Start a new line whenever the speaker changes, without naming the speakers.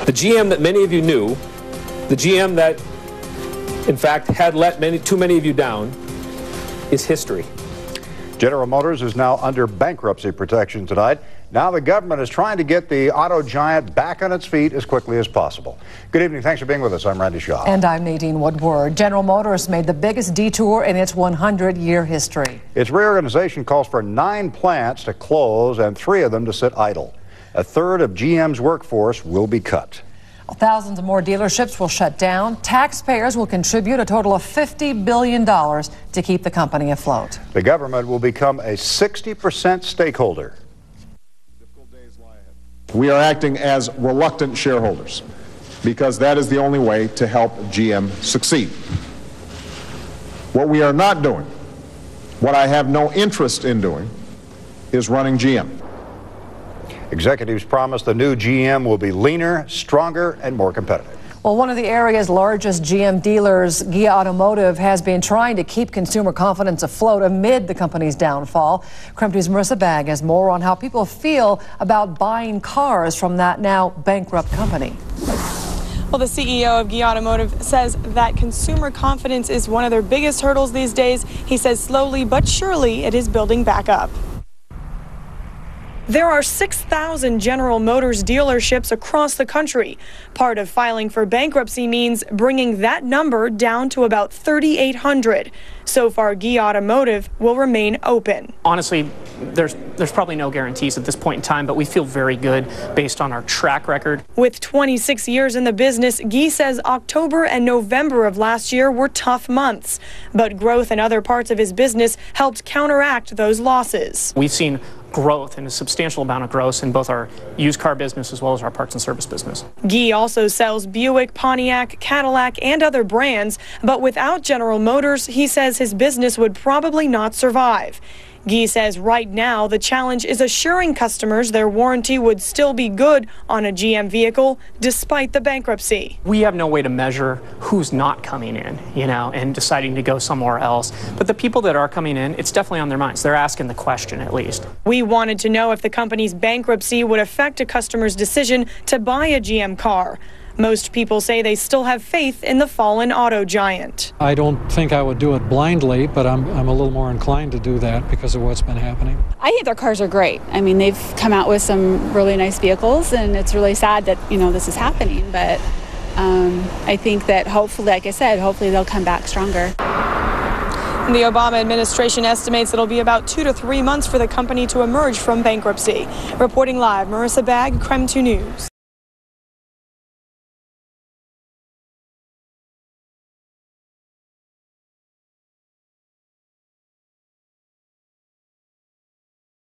The GM that many of you knew, the GM that, in fact, had let too many of you down, is history.
General Motors is now under bankruptcy protection tonight. Now the government is trying to get the auto giant back on its feet as quickly as possible. Good evening. Thanks for being with us. I'm Randy Shaw.
And I'm Nadine Woodward. General Motors made the biggest detour in its 100-year history.
Its reorganization calls for 9 plants to close and 3 of them to sit idle. A third of GM's workforce will be cut.
Thousands of more dealerships will shut down. Taxpayers will contribute a total of $50 billion to keep the company afloat.
The government will become a 60% stakeholder.
We are acting as reluctant shareholders because that is the only way to help GM succeed. What we are not doing, what I have no interest in doing, is running GM.
Executives promise the new GM will be leaner, stronger, and more competitive.
Well, one of the area's largest GM dealers, Gee Automotive, has been trying to keep consumer confidence afloat amid the company's downfall. KREM 2's Marissa Bagg has more on how people feel about buying cars from that now bankrupt company.
Well, the CEO of Gee Automotive says that consumer confidence is one of their biggest hurdles these days. He says slowly but surely it is building back up. There are 6,000 General Motors dealerships across the country. Part of filing for bankruptcy means bringing that number down to about 3,800. So far, Gee Automotive will remain open.
Honestly, there's probably no guarantees at this point in time, but we feel very good based on our track record.
With 26 years in the business, Gee says October and November of last year were tough months, but growth in other parts of his business helped counteract those losses.
We've seen growth and a substantial amount of growth in both our used car business as well as our parts and service business.
Gee also sells Buick, Pontiac, Cadillac, and other brands, but without General Motors, he says his business would probably not survive. Gee says right now the challenge is assuring customers their warranty would still be good on a GM vehicle despite the bankruptcy.
We have no way to measure who's not coming in, and deciding to go somewhere else. But the people that are coming in, it's definitely on their minds. They're asking the question at least.
We wanted to know if the company's bankruptcy would affect a customer's decision to buy a GM car. Most people say they still have faith in the fallen auto giant.
I don't think I would do it blindly, but I'm a little more inclined to do that because of what's been happening.
I think their cars are great. I mean, they've come out with some really nice vehicles, and it's really sad that, this is happening. But I think that hopefully, like I said, hopefully they'll come back stronger.
The Obama administration estimates it'll be about 2 to 3 months for the company to emerge from bankruptcy. Reporting live, Marissa Bagg, KREM 2 News.